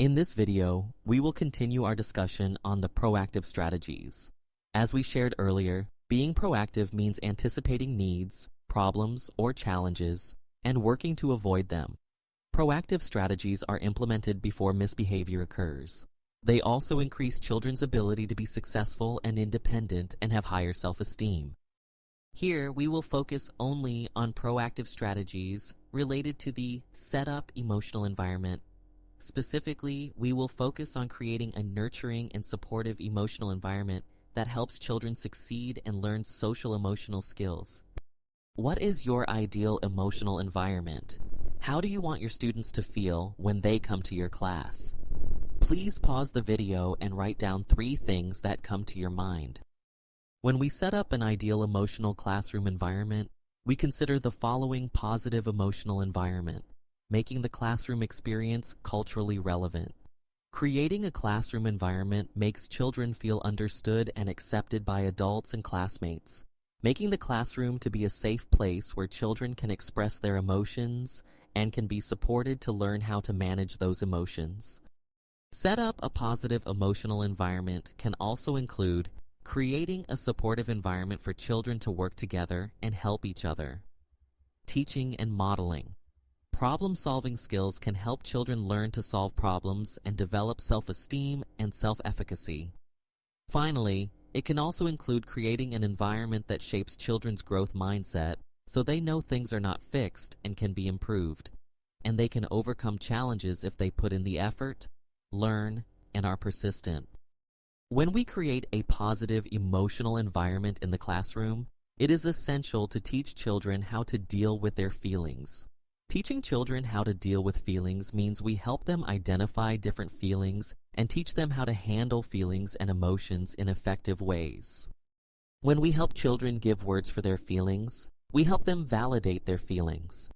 In this video, we will continue our discussion on the proactive strategies. As we shared earlier, being proactive means anticipating needs, problems, or challenges, and working to avoid them. Proactive strategies are implemented before misbehavior occurs. They also increase children's ability to be successful and independent and have higher self-esteem. Here, we will focus only on proactive strategies related to the SetUp emotional environment. Specifically, we will focus on creating a nurturing and supportive emotional environment that helps children succeed and learn social emotional skills. What is your ideal emotional environment? How do you want your students to feel when they come to your class? Please pause the video and write down 3 things that come to your mind. When we set up an ideal emotional classroom environment, we consider the following positive emotional environment, making the classroom experience culturally relevant. Creating a classroom environment makes children feel understood and accepted by adults and classmates, making the classroom to be a safe place where children can express their emotions and can be supported to learn how to manage those emotions. Set up a positive emotional environment can also include creating a supportive environment for children to work together and help each other. Teaching and modeling. Problem-solving skills can help children learn to solve problems and develop self-esteem and self-efficacy. Finally, it can also include creating an environment that shapes children's growth mindset so they know things are not fixed and can be improved, and they can overcome challenges if they put in the effort, learn, and are persistent. When we create a positive emotional environment in the classroom, it is essential to teach children how to deal with their feelings. Teaching children how to deal with feelings means we help them identify different feelings and teach them how to handle feelings and emotions in effective ways. When we help children give words for their feelings, we help them validate their feelings.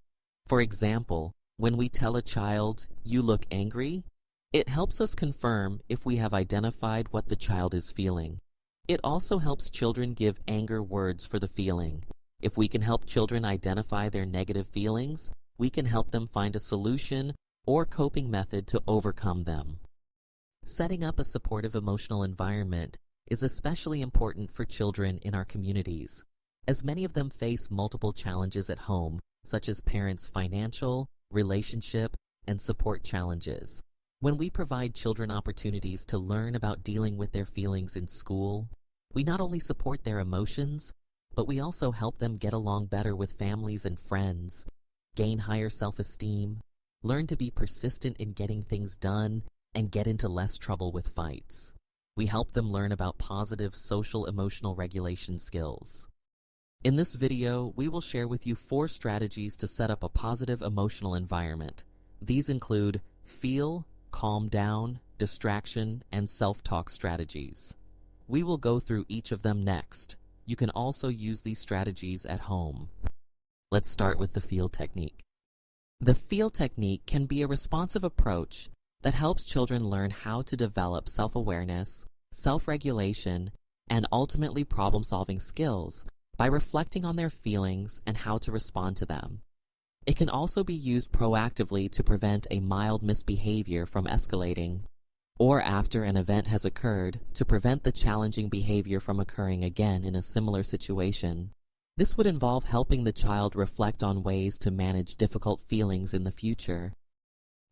For example, when we tell a child, "You look angry," it helps us confirm if we have identified what the child is feeling. It also helps children give anger words for the feeling. If we can help children identify their negative feelings, we can help them find a solution or coping method to overcome them. Setting up a supportive emotional environment is especially important for children in our communities, as many of them face multiple challenges at home, such as parents' financial, relationship, and support challenges. When we provide children opportunities to learn about dealing with their feelings in school, we not only support their emotions, but we also help them get along better with families and friends, gain higher self-esteem, learn to be persistent in getting things done, and get into less trouble with fights. We help them learn about positive social emotional regulation skills. In this video, we will share with you 4 strategies to set up a positive emotional environment. These include feel, calm down, distraction, and self-talk strategies. We will go through each of them next. You can also use these strategies at home. Let's start with the feel technique. The feel technique can be a responsive approach that helps children learn how to develop self-awareness, self-regulation, and ultimately problem-solving skills by reflecting on their feelings and how to respond to them. It can also be used proactively to prevent a mild misbehavior from escalating, or after an event has occurred, to prevent the challenging behavior from occurring again in a similar situation. This would involve helping the child reflect on ways to manage difficult feelings in the future.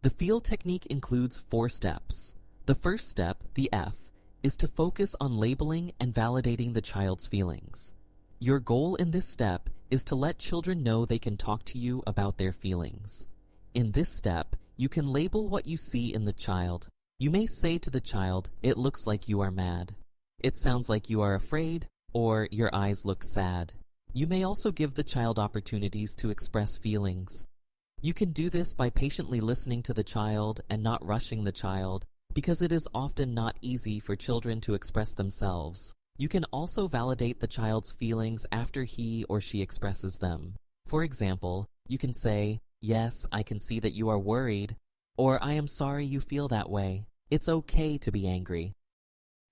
The feel technique includes 4 steps. The first step, the F, is to focus on labeling and validating the child's feelings. Your goal in this step is to let children know they can talk to you about their feelings. In this step, you can label what you see in the child. You may say to the child, "It looks like you are mad," "It sounds like you are afraid," or "Your eyes look sad." You may also give the child opportunities to express feelings. You can do this by patiently listening to the child and not rushing the child, because it is often not easy for children to express themselves. You can also validate the child's feelings after he or she expresses them. For example, you can say, "Yes, I can see that you are worried," or "I am sorry you feel that way. It's okay to be angry."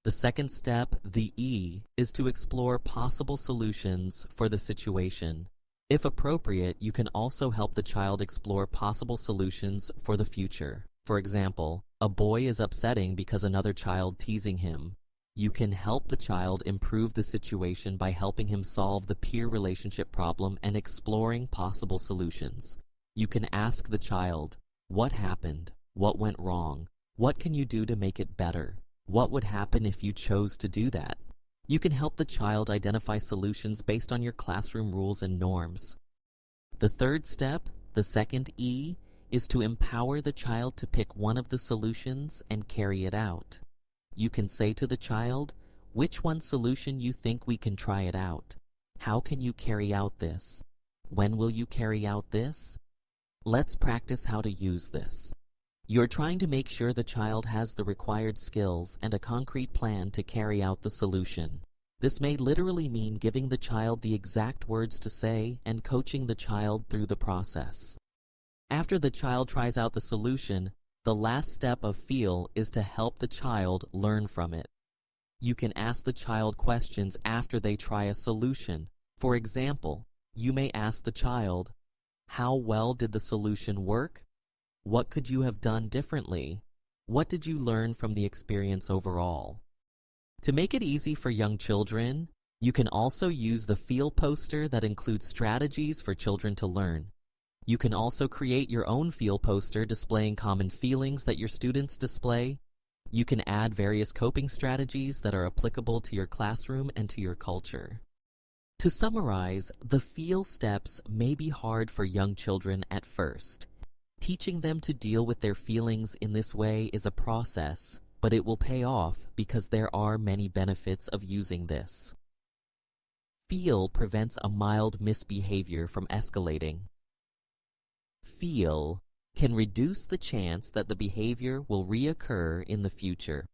The second step, the E, is to explore possible solutions for the situation. If appropriate, you can also help the child explore possible solutions for the future. For example, A boy is upsetting because another child teasing him. You can help the child improve the situation by helping him solve the peer relationship problem and exploring possible solutions. You can ask the child, what happened? What went wrong? What can you do to make it better? What would happen if you chose to do that? You can help the child identify solutions based on your classroom rules and norms. The third step, the second E, is to empower the child to pick one of the solutions and carry it out. You can say to the child, which one solution you think we can try it out? How can you carry out this? When will you carry out this? Let's practice how to use this. You're trying to make sure the child has the required skills and a concrete plan to carry out the solution. This may literally mean giving the child the exact words to say and coaching the child through the process. After the child tries out the solution, the last step of feel is to help the child learn from it. You can ask the child questions after they try a solution. For example, you may ask the child, how well did the solution work? What could you have done differently? What did you learn from the experience overall? To make it easy for young children, you can also use the feel poster that includes strategies for children to learn. You can also create your own feel poster displaying common feelings that your students display. You can add various coping strategies that are applicable to your classroom and to your culture. To summarize, the feel steps may be hard for young children at first. Teaching them to deal with their feelings in this way is a process, but it will pay off because there are many benefits of using this. Feel prevents a mild misbehavior from escalating. Feel can reduce the chance that the behavior will reoccur in the future.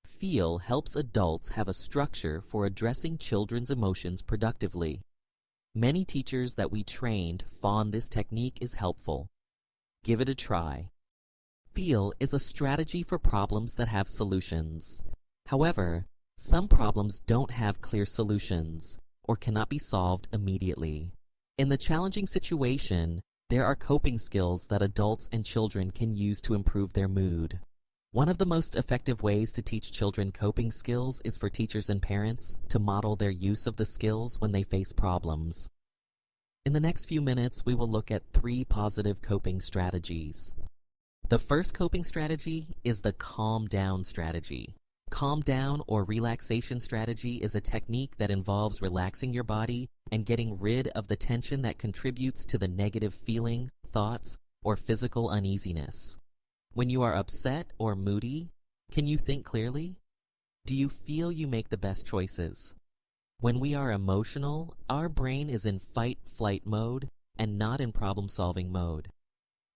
Feel helps adults have a structure for addressing children's emotions productively. Many teachers that we trained found this technique is helpful. Give it a try. Feel is a strategy for problems that have solutions. However, some problems don't have clear solutions or cannot be solved immediately. In the challenging situation, there are coping skills that adults and children can use to improve their mood. One of the most effective ways to teach children coping skills is for teachers and parents to model their use of the skills when they face problems. In the next few minutes, we will look at 3 positive coping strategies. The first coping strategy is the calm down strategy. Calm down or relaxation strategy is a technique that involves relaxing your body and getting rid of the tension that contributes to the negative feeling, thoughts, or physical uneasiness. When you are upset or moody, can you think clearly? Do you feel you make the best choices? When we are emotional, our brain is in fight-flight mode and not in problem-solving mode.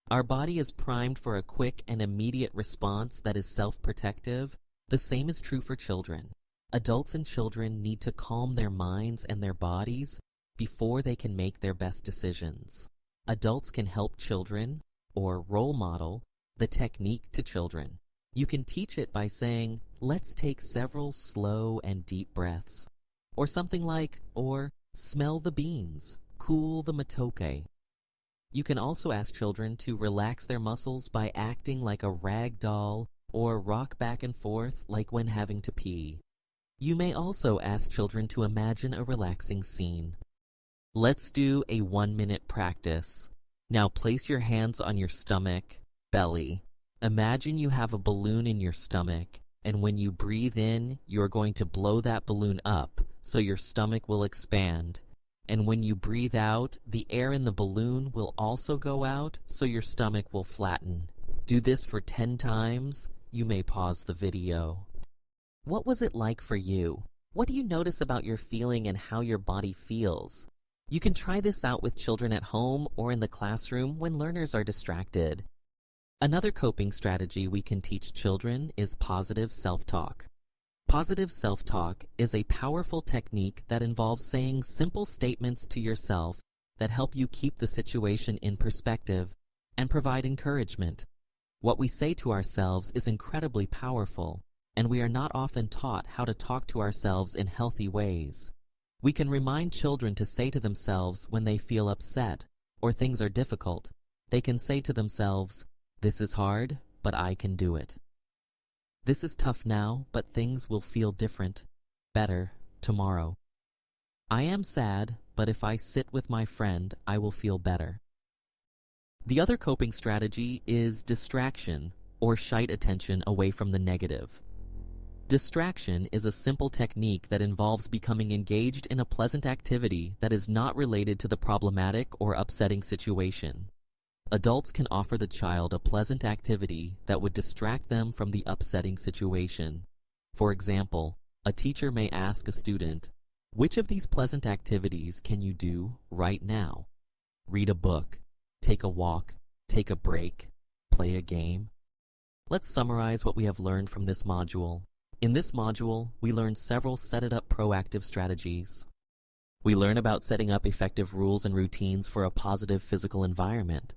Our body is primed for a quick and immediate response that is self-protective. The same is true for children. Adults and children need to calm their minds and their bodies before they can make their best decisions. Adults can help children, or role model, the technique to children. You can teach it by saying, let's take several slow and deep breaths. Or something like, or smell the beans, cool the matoke. You can also ask children to relax their muscles by acting like a rag doll or rock back and forth like when having to pee. You may also ask children to imagine a relaxing scene. Let's do a 1-minute practice. Now place your hands on your stomach, belly. Imagine you have a balloon in your stomach, and when you breathe in, you are going to blow that balloon up so your stomach will expand. And when you breathe out, the air in the balloon will also go out so your stomach will flatten. Do this for 10 times. You may pause the video. What was it like for you? What do you notice about your feeling and how your body feels? You can try this out with children at home or in the classroom when learners are distracted. Another coping strategy we can teach children is positive self-talk. Positive self-talk is a powerful technique that involves saying simple statements to yourself that help you keep the situation in perspective and provide encouragement. What we say to ourselves is incredibly powerful, and we are not often taught how to talk to ourselves in healthy ways. We can remind children to say to themselves when they feel upset or things are difficult. They can say to themselves, "This is hard, but I can do it. This is tough now, but things will feel different, better, tomorrow. I am sad, but if I sit with my friend, I will feel better. The other coping strategy is distraction, or shite attention away from the negative. Distraction is a simple technique that involves becoming engaged in a pleasant activity that is not related to the problematic or upsetting situation. Adults can offer the child a pleasant activity that would distract them from the upsetting situation. For example, a teacher may ask a student, "Which of these pleasant activities can you do right now?" Read a book, take a walk, take a break, play a game. Let's summarize what we have learned from this module. In this module, we learned several SetUp proactive strategies. We learn about setting up effective rules and routines for a positive physical environment.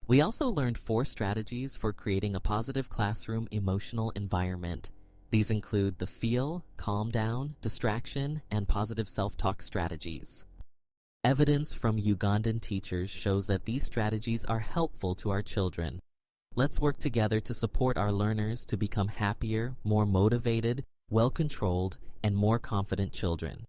We also learned 4 strategies for creating a positive classroom emotional environment. These include the feel, calm down, distraction, and positive self-talk strategies. Evidence from Ugandan teachers shows that these strategies are helpful to our children. Let's work together to support our learners to become happier, more motivated, well-controlled, and more confident children.